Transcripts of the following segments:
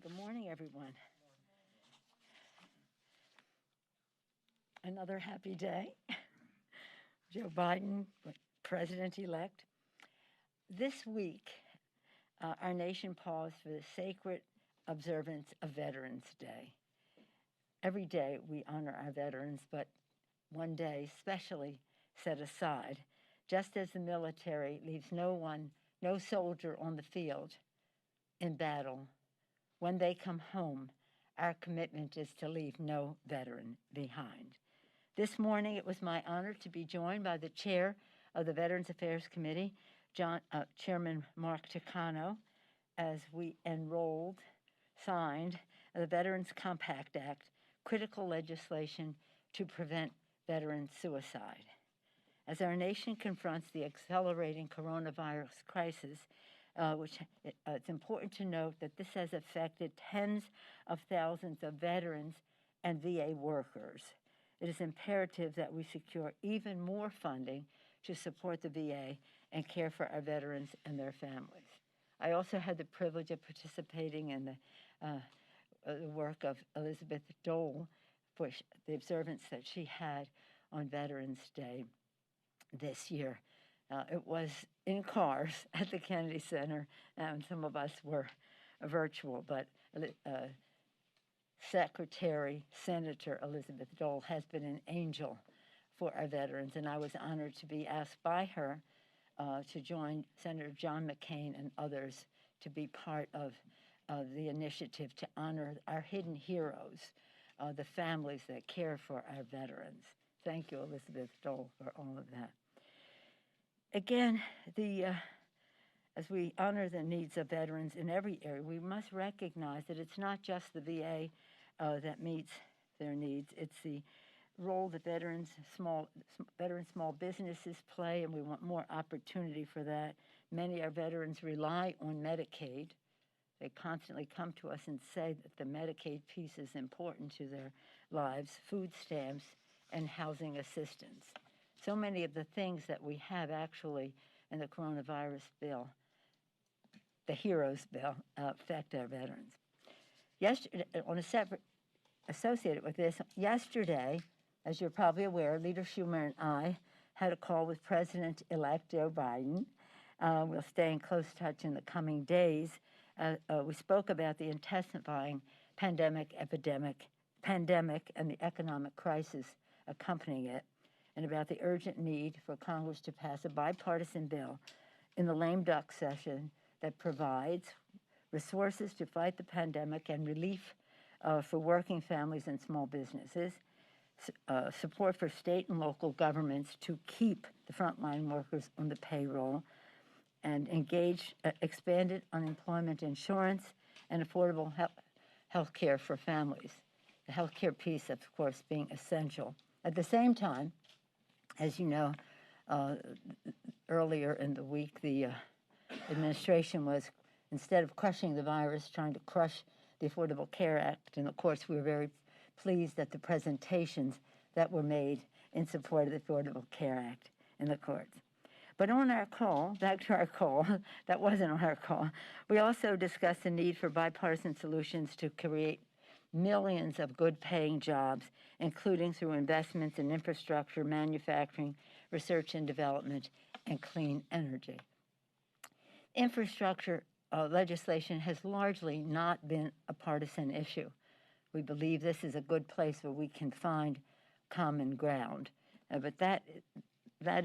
Good morning, everyone. Another happy day. Joe Biden, president-elect. This week, our nation paused for the sacred observance of Veterans Day. Every day we honor our veterans, but one day specially set aside, just as the military leaves no soldier on the field in battle. When they come home, our commitment is to leave no veteran behind. This morning, it was my honor to be joined by the chair of the Veterans Affairs Committee, Chairman Mark Takano, as we signed the Veterans Compact Act, critical legislation to prevent veteran suicide. As our nation confronts the accelerating coronavirus crisis, it's important to note that this has affected tens of thousands of veterans and VA workers. It is imperative that we secure even more funding to support the VA and care for our veterans and their families. I also had the privilege of participating in the work of Elizabeth Dole for the observance that she had on Veterans Day this year. It was in cars at the Kennedy Center, and some of us were virtual, but Senator Elizabeth Dole has been an angel for our veterans, and I was honored to be asked by her to join Senator John McCain and others to be part of the initiative to honor our hidden heroes, the families that care for our veterans. Thank you, Elizabeth Dole, for all of that. Again, as we honor the needs of veterans in every area, we must recognize that it's not just the VA that meets their needs. It's the role that veteran small businesses play, and we want more opportunity for that. Many of our veterans rely on Medicaid. They constantly come to us and say that the Medicaid piece is important to their lives, food stamps, and housing assistance. So many of the things that we have actually in the coronavirus bill, the HEROES bill, affect our veterans. Yesterday, associated with this, yesterday, as you're probably aware, Leader Schumer and I had a call with President-elect Joe Biden. We'll stay in close touch in the coming days. We spoke about the intensifying pandemic, and the economic crisis accompanying it, and about the urgent need for Congress to pass a bipartisan bill in the lame duck session that provides resources to fight the pandemic and relief for working families and small businesses, support for state and local governments to keep the frontline workers on the payroll, and engage expanded unemployment insurance and affordable health care for families. The health care piece, of course, being essential. At the same time, as you know, earlier in the week, the administration was, instead of crushing the virus, trying to crush the Affordable Care Act. And of course, we were very pleased at the presentations that were made in support of the Affordable Care Act in the courts. But on our call, back to our call, that wasn't on our call, we also discussed the need for bipartisan solutions to create millions of good-paying jobs, including through investments in infrastructure, manufacturing, research and development, and clean energy. Infrastructure legislation has largely not been a partisan issue. We believe this is a good place where we can find common ground. But that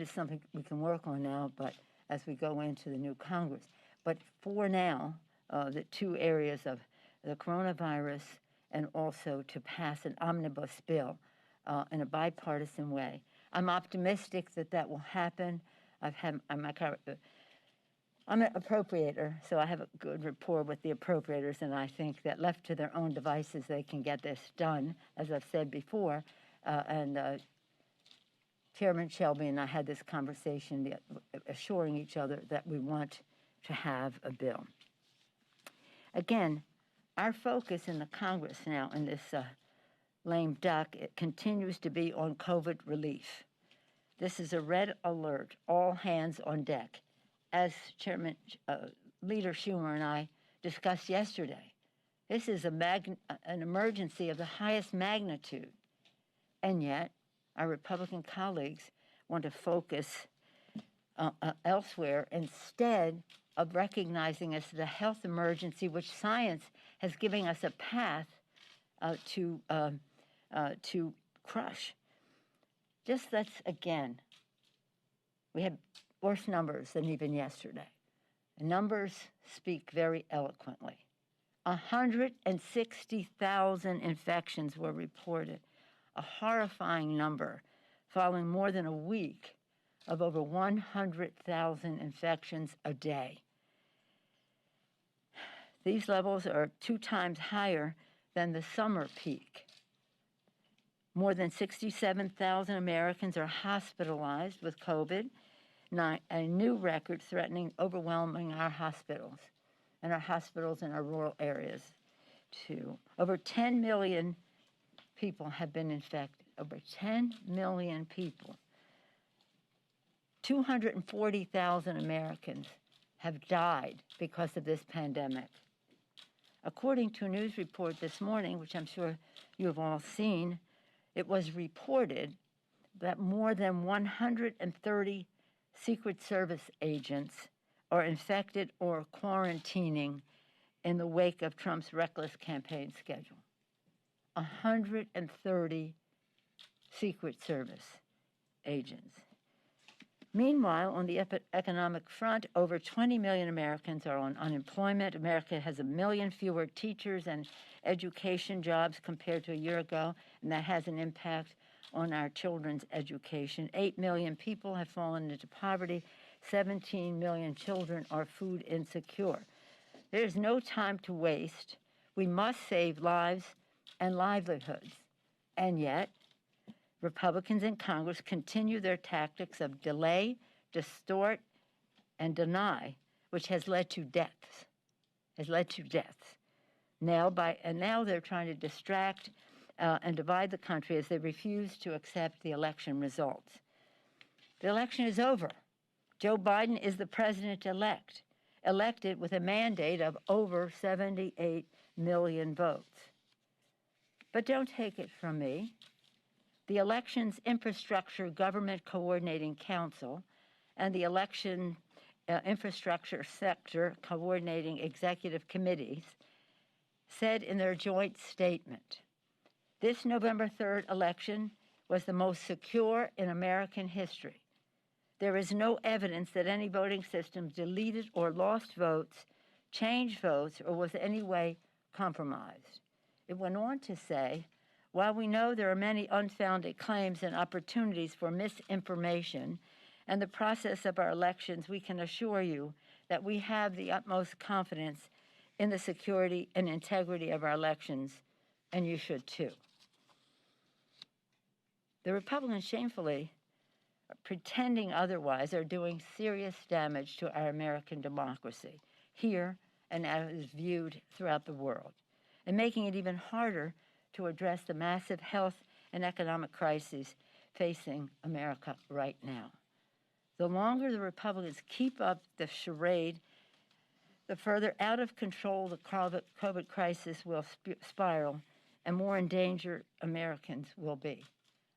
is something we can work on now, but as we go into the new Congress. But for now, the two areas of the coronavirus and also to pass an omnibus bill in a bipartisan way. I'm optimistic that will happen. I'm an appropriator, so I have a good rapport with the appropriators, and I think that left to their own devices, they can get this done, as I've said before. Chairman Shelby and I had this conversation, assuring each other that we want to have a bill. Again, our focus in the Congress now in this lame duck, it continues to be on COVID relief. This is a red alert, all hands on deck. As Leader Schumer and I discussed yesterday, This is an emergency of the highest magnitude. And yet, our Republican colleagues want to focus elsewhere instead of recognizing this as a health emergency, which science has given us a path to crush. We had worse numbers than even yesterday. The numbers speak very eloquently. 160,000 infections were reported, a horrifying number, following more than a week of over 100,000 infections a day. These levels are 2 times higher than the summer peak. More than 67,000 Americans are hospitalized with COVID, a new record threatening overwhelming our hospitals in our rural areas too. Over 10 million people have been infected, over 10 million people. 240,000 Americans have died because of this pandemic. According to a news report this morning, which I'm sure you have all seen, it was reported that more than 130 Secret Service agents are infected or quarantining in the wake of Trump's reckless campaign schedule. 130 Secret Service agents. Meanwhile, on the economic front, over 20 million Americans are on unemployment. America has 1 million fewer teachers and education jobs compared to a year ago, and that has an impact on our children's education. 8 million people have fallen into poverty. 17 million children are food insecure. There's no time to waste. We must save lives and livelihoods. And yet, Republicans in Congress continue their tactics of delay, distort, and deny, which has led to deaths. Now they're trying to distract and divide the country as they refuse to accept the election results. The election is over. Joe Biden is the president-elect, elected with a mandate of over 78 million votes. But don't take it from me. The Elections Infrastructure Government Coordinating Council and the Election Infrastructure Sector Coordinating Executive Committees said in their joint statement, this November 3rd election was the most secure in American history. There is no evidence that any voting system deleted or lost votes, changed votes, or was in any way compromised. It went on to say, while we know there are many unfounded claims and opportunities for misinformation and the process of our elections, we can assure you that we have the utmost confidence in the security and integrity of our elections, and you should too. The Republicans shamefully, pretending otherwise, are doing serious damage to our American democracy here and as is viewed throughout the world, and making it even harder to address the massive health and economic crises facing America right now. The longer the Republicans keep up the charade, the further out of control the COVID crisis will spiral and more endangered Americans will be.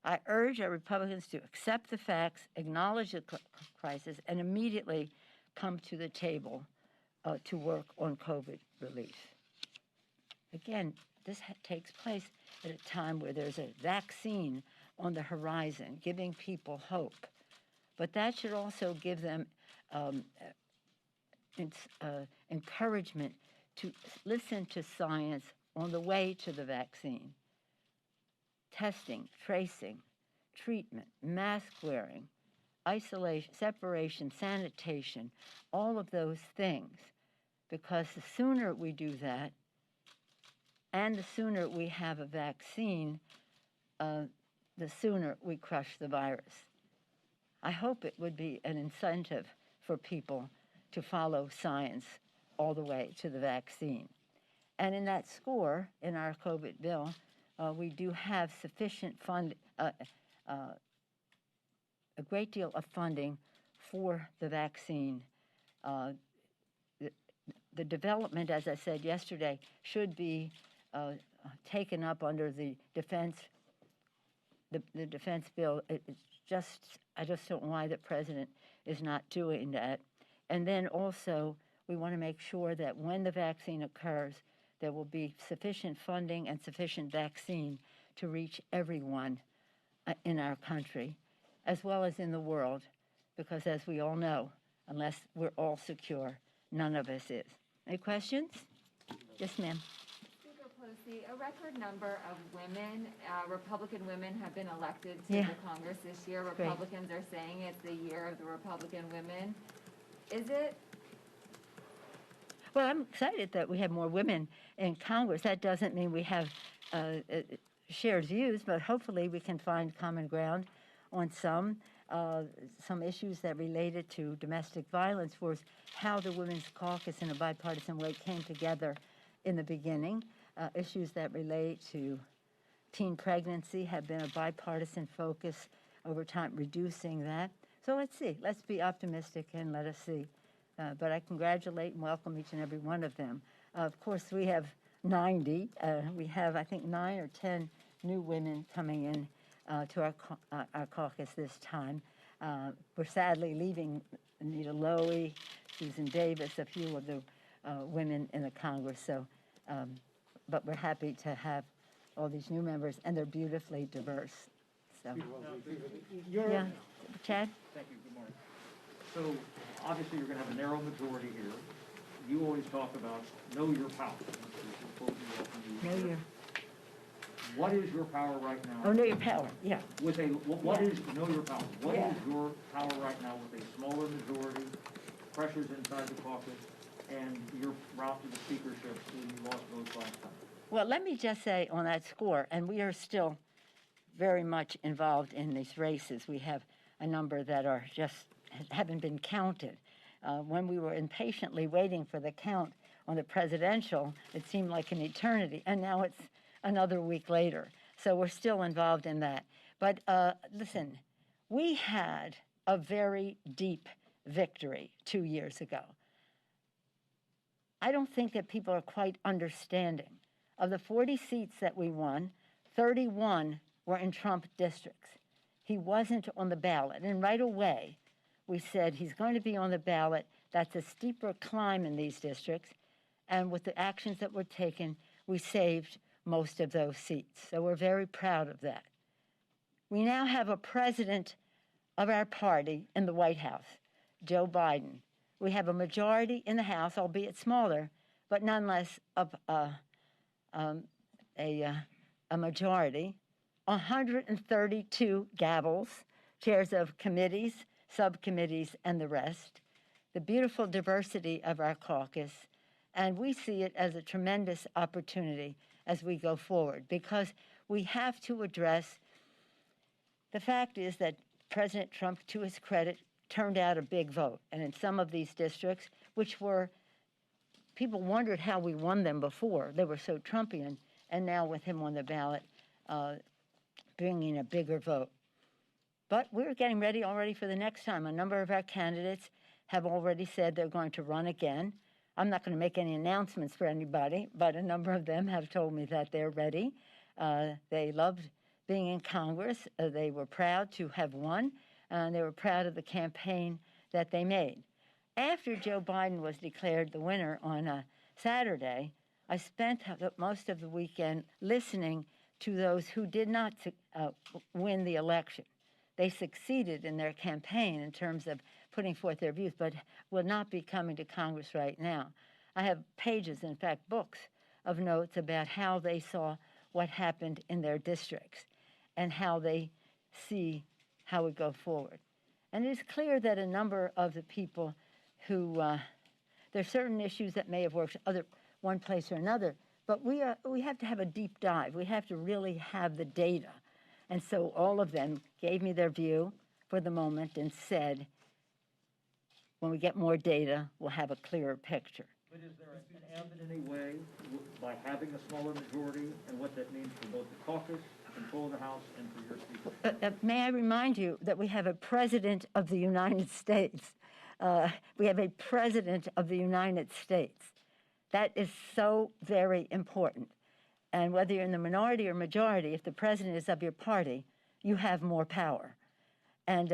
I urge our Republicans to accept the facts, acknowledge the crisis, and immediately come to the table to work on COVID relief. Again, this takes place at a time where there's a vaccine on the horizon, giving people hope. But that should also give them encouragement to listen to science on the way to the vaccine. Testing, tracing, treatment, mask wearing, isolation, separation, sanitation, all of those things. Because the sooner we do that, and the sooner we have a vaccine, the sooner we crush the virus. I hope it would be an incentive for people to follow science all the way to the vaccine. And in that score, in our COVID bill, we do have sufficient a great deal of funding for the vaccine the development, as I said yesterday, should be taken up under the defense bill. I just don't know why the president is not doing that. And then also, we want to make sure that when the vaccine occurs, there will be sufficient funding and sufficient vaccine to reach everyone in our country, as well as in the world, because as we all know, unless we're all secure, none of us is. Any questions? Yes, ma'am. Speaker Pelosi, a record number of women, Republican women, have been elected to Yeah. the Congress this year. Great. Republicans are saying it's the year of the Republican women. Is it? Well, I'm excited that we have more women in Congress. That doesn't mean we have shared views, but hopefully we can find common ground on some issues that related to domestic violence was how the Women's Caucus in a bipartisan way came together in the beginning. Issues that relate to teen pregnancy have been a bipartisan focus over time, reducing that. So let's see. Let's be optimistic and let us see. But I congratulate and welcome each and every one of them. Of course, we have 90. We have, I think, 9 or 10 new women coming in to our caucus this time. We're sadly leaving Anita Lowy, Susan Davis, a few of the women in the Congress. So, but we're happy to have all these new members, and they're beautifully diverse. So, yeah, Chad? Thank you. Good morning. So, obviously, you're going to have a narrow majority here. You always talk about know your power. Know your. What is your power right now? Oh, know your power. Yeah. With a what Yeah. is know your power? What Yeah. is your power right now with a smaller majority, pressures inside the caucus, and your route to the speakership when you lost votes last time? Well, let me just say on that score, and we are still very much involved in these races. We have a number that are just haven't been counted. When we were impatiently waiting for the count on the presidential, it seemed like an eternity, and now it's another week later. So we're still involved in that. But listen, we had a very deep victory 2 years ago. I don't think that people are quite understanding. Of the 40 seats that we won, 31 were in Trump districts. He wasn't on the ballot. And right away, we said he's going to be on the ballot. That's a steeper climb in these districts. And with the actions that were taken, we saved most of those seats. So we're very proud of that. We now have a president of our party in the White House, Joe Biden. We have a majority in the House, albeit smaller, but nonetheless a majority, 132 gavels, chairs of committees, subcommittees, and the rest, the beautiful diversity of our caucus, and we see it as a tremendous opportunity as we go forward because we have to address the fact is that President Trump, to his credit, turned out a big vote. And in some of these districts, which were, people wondered how we won them before. They were so Trumpian. And now with him on the ballot, bringing a bigger vote. But we're getting ready already for the next time. A number of our candidates have already said they're going to run again. I'm not going to make any announcements for anybody, but a number of them have told me that they're ready. They loved being in Congress. They were proud to have won, and they were proud of the campaign that they made. After Joe Biden was declared the winner on Saturday, I spent most of the weekend listening to those who did not win the election. They succeeded in their campaign in terms of putting forth their views, but will not be coming to Congress right now. I have pages, in fact, books of notes about how they saw what happened in their districts and how they see how we go forward. And it is clear that a number of the people who, there are certain issues that may have worked one place or another, but we have to have a deep dive. We have to really have the data. And so all of them gave me their view for the moment and said, when we get more data, we'll have a clearer picture. But is there an end in any way by having a smaller majority and what that means for both the caucus, control of the House, and for your speaker? May I remind you that we have a president of the United States. We have a president of the United States. That is so very important. And whether you're in the minority or majority, if the president is of your party, you have more power. And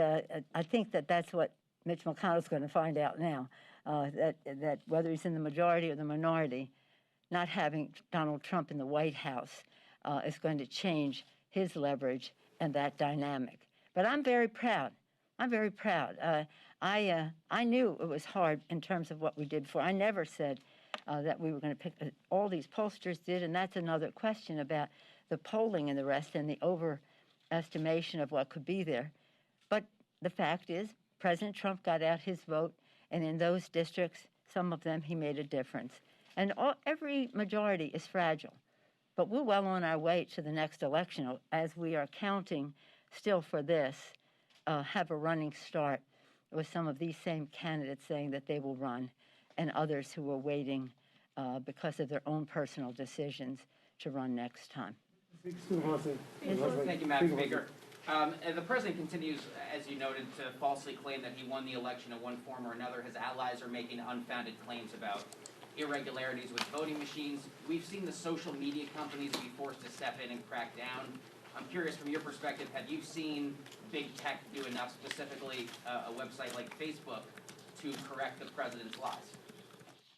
I think that that's what Mitch McConnell's going to find out now, that whether he's in the majority or the minority, not having Donald Trump in the White House is going to change his leverage and that dynamic. But I'm very proud. I'm very proud. I knew it was hard in terms of what we did before. I never said that we were going to pick, all these pollsters did, and that's another question about the polling and the rest and the overestimation of what could be there. But the fact is, President Trump got out his vote, and in those districts, some of them, he made a difference. And every majority is fragile. But we're well on our way to the next election as we are counting still for this, have a running start with some of these same candidates saying that they will run, and others who are waiting because of their own personal decisions to run next time. Thank you, Madam Speaker. The president continues, as you noted, to falsely claim that he won the election in one form or another. His allies are making unfounded claims about irregularities with voting machines. We've seen the social media companies be forced to step in and crack down. I'm curious, from your perspective, have you seen big tech do enough, specifically a website like Facebook, to correct the president's lies?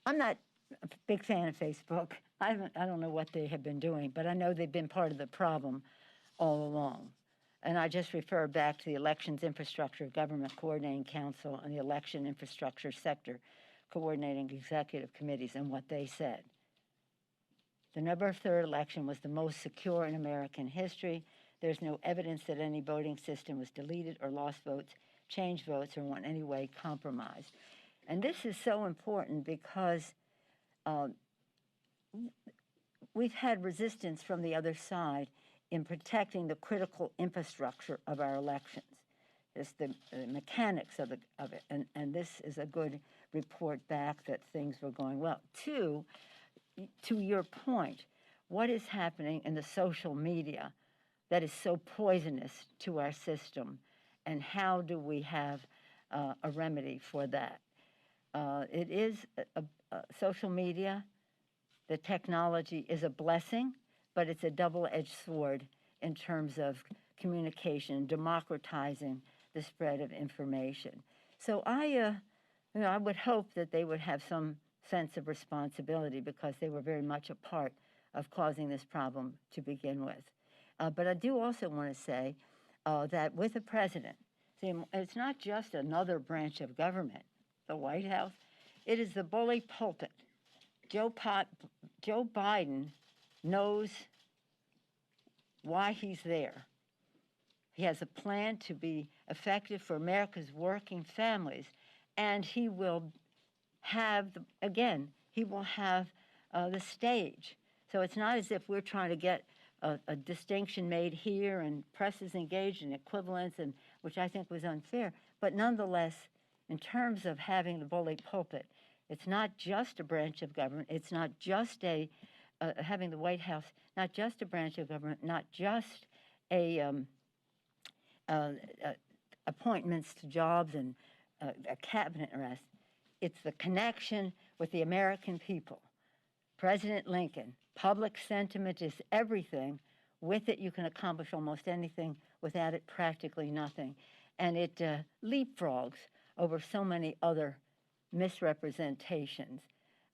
I'm not a big fan of Facebook. I don't know what they have been doing, but I know they've been part of the problem all along. And I just refer back to the Elections Infrastructure Government Coordinating Council and the Election Infrastructure Sector Coordinating Executive Committees and what they said. The November 3rd election was the most secure in American history. There's no evidence that any voting system was deleted or lost votes, changed votes, or in any way compromised. And this is so important because we've had resistance from the other side in protecting the critical infrastructure of our elections. It's the mechanics of it, and this is a good report back that things were going well. Two, to your point, what is happening in the social media that is so poisonous to our system, and how do we have a remedy for that? It is social media, the technology is a blessing, but it's a double-edged sword in terms of communication, democratizing the spread of information. So I would hope that they would have some sense of responsibility because they were very much a part of causing this problem to begin with. But I do also want to say that with the president, see, it's not just another branch of government, the White House, it is the bully pulpit. Joe Biden knows why he's there. He has a plan to be effective for America's working families, and he will have, he will have the stage. So it's not as if we're trying to get a distinction made here and press is engaged in equivalence, and which I think was unfair. But nonetheless, in terms of having the bully pulpit, it's not just a branch of government. It's not just having the White House, not just a branch of government, not just appointments to jobs and a cabinet arrest. It's the connection with the American people. President Lincoln, public sentiment is everything. With it, you can accomplish almost anything. Without it, practically nothing. And it leapfrogs over so many other misrepresentations.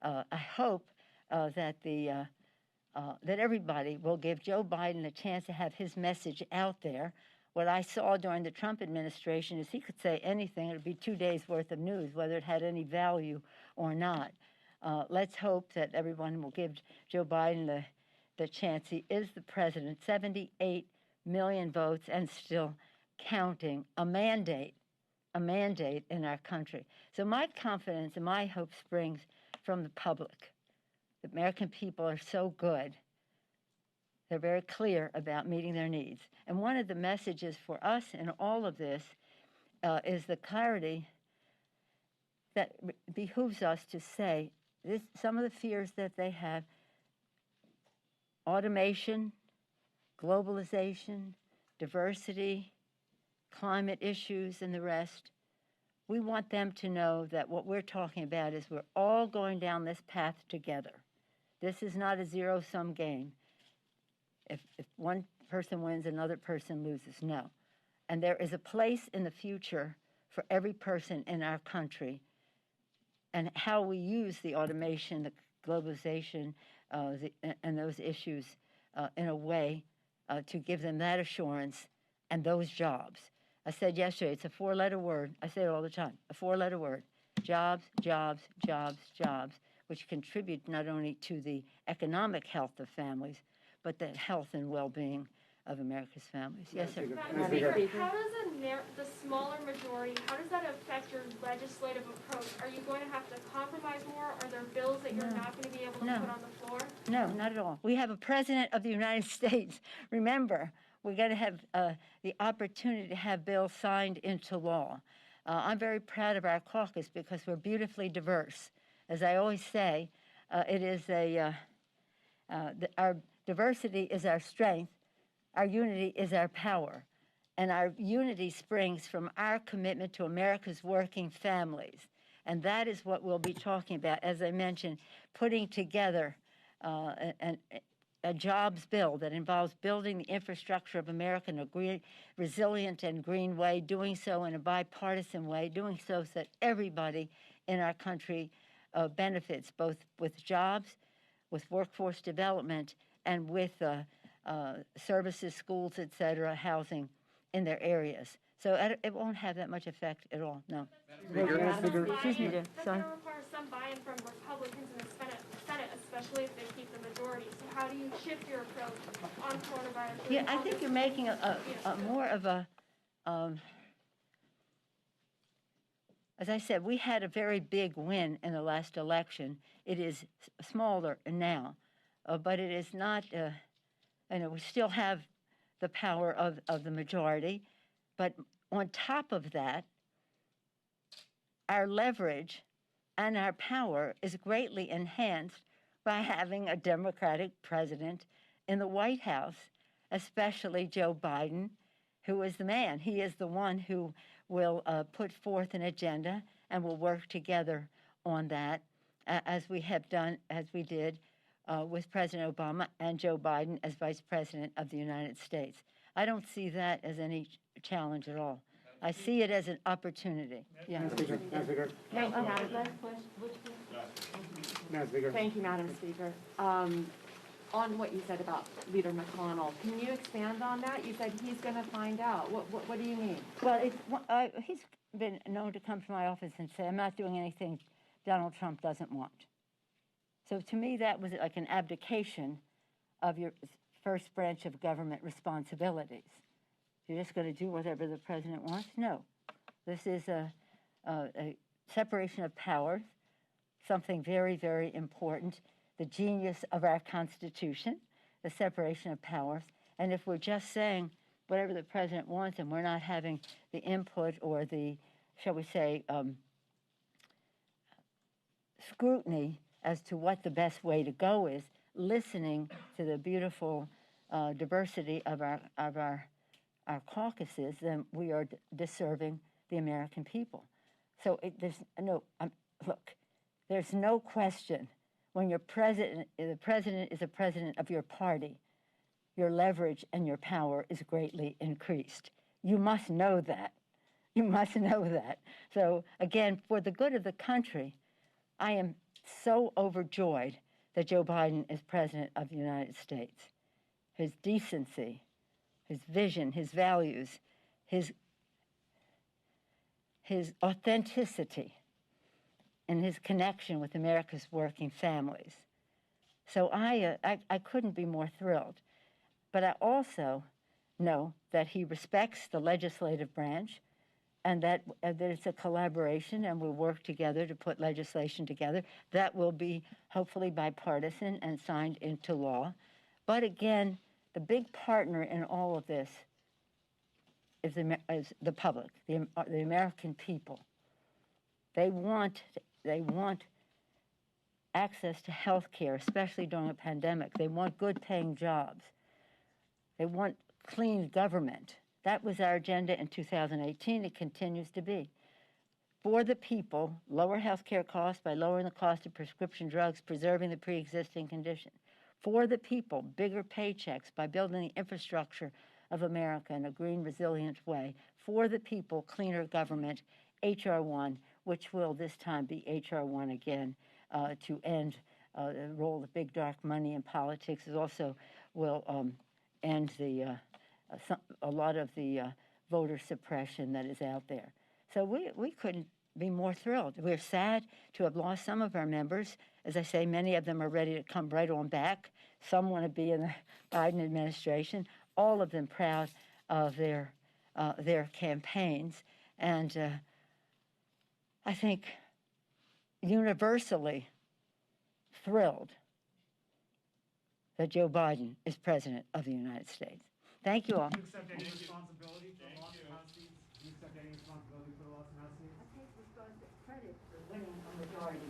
I hope that everybody will give Joe Biden a chance to have his message out there. What I saw during the Trump administration is he could say anything. It would be 2 days' worth of news, whether it had any value or not. Let's hope that everyone will give Joe Biden the chance. He is the president, 78 million votes and still counting, a mandate in our country. So my confidence and my hope springs from the public. The American people are so good. They're very clear about meeting their needs. And one of the messages for us in all of this is the clarity that behooves us to say some of the fears that they have, automation, globalization, diversity, climate issues, and the rest. We want them to know that what we're talking about is we're all going down this path together. This is not a zero-sum game. If one person wins, another person loses. No. And there is a place in the future for every person in our country, and how we use the automation, the globalization, and those issues in a way to give them that assurance and those jobs. I said yesterday, it's a four-letter word. I say it all the time, a four-letter word. Jobs, jobs, jobs, jobs, which contribute not only to the economic health of families, but the health and well-being of America's families. Yes, sir. Madam Speaker, how does the smaller majority, how does that affect your legislative approach? Are you going to have to compromise more? Are there bills that you're not going to be able to put on the floor? No, not at all. We have a president of the United States. Remember, we're going to have the opportunity to have bills signed into law. I'm very proud of our caucus because we're beautifully diverse. As I always say, it is our diversity is our strength. Our unity is our power, and our unity springs from our commitment to America's working families, and that is what we'll be talking about, as I mentioned, putting together a jobs bill that involves building the infrastructure of America in a resilient and green way, doing so in a bipartisan way, doing so that everybody in our country benefits, both with jobs, with workforce development, and with services, schools, et cetera, housing in their areas. So it won't have that much effect at all, no. Excuse me, dear. That's going to require some buy-in from Republicans in the Senate, especially if they keep the majority. So how do you shift your approach on coronavirus? Yeah, I think you're making a more of a, as I said, we had a very big win in the last election. It is smaller now, but it is not, we still have the power of the majority. But on top of that, our leverage and our power is greatly enhanced by having a Democratic president in the White House, especially Joe Biden, who is the man. He is the one who will put forth an agenda and will work together on that, as we did with President Obama and Joe Biden as Vice President of the United States. I don't see that as any challenge at all. I see it as an opportunity. Yeah. Madam Speaker. Thank you, Madam Speaker. On what you said about Leader McConnell, can you expand on that? You said he's going to find out. What do you mean? Well, he's been known to come to my office and say, I'm not doing anything Donald Trump doesn't want. So to me, that was like an abdication of your first branch of government responsibilities. You're just going to do whatever the president wants? No. This is a separation of powers, something very, very important, the genius of our Constitution, the separation of powers. And if we're just saying whatever the president wants and we're not having the input or the, shall we say, scrutiny as to what the best way to go is, listening to the beautiful diversity of our caucuses, then we are disserving the American people. So there's no question when the president is a president of your party, your leverage and your power is greatly increased. You must know that. You must know that. So again, for the good of the country, I am so overjoyed that Joe Biden is president of the United States. His decency, his vision, his values, his authenticity, and his connection with America's working families. So I couldn't be more thrilled. But I also know that he respects the legislative branch and that it's a collaboration and we'll work together to put legislation together that will be hopefully bipartisan and signed into law. But again, the big partner in all of this is the public, the American people. They want access to health care, especially during a pandemic. They want good-paying jobs. They want clean government. That was our agenda in 2018. It continues to be. For the people, lower health care costs by lowering the cost of prescription drugs, preserving the pre-existing condition. For the people, bigger paychecks by building the infrastructure of America in a green, resilient way. For the people, cleaner government, H.R. 1, which will this time be H.R. 1 again, to end the role of big dark money in politics. It also will end a lot of the voter suppression that is out there. So we couldn't be more thrilled. We're sad to have lost some of our members. As I say, many of them are ready to come right on back. Some want to be in the Biden administration. All of them proud of their campaigns. And I think universally thrilled that Joe Biden is President of the United States. Thank you all. Do you accept any responsibility for the loss of House seats? Do you accept any responsibility for the loss of House seats? I take credit for winning a majority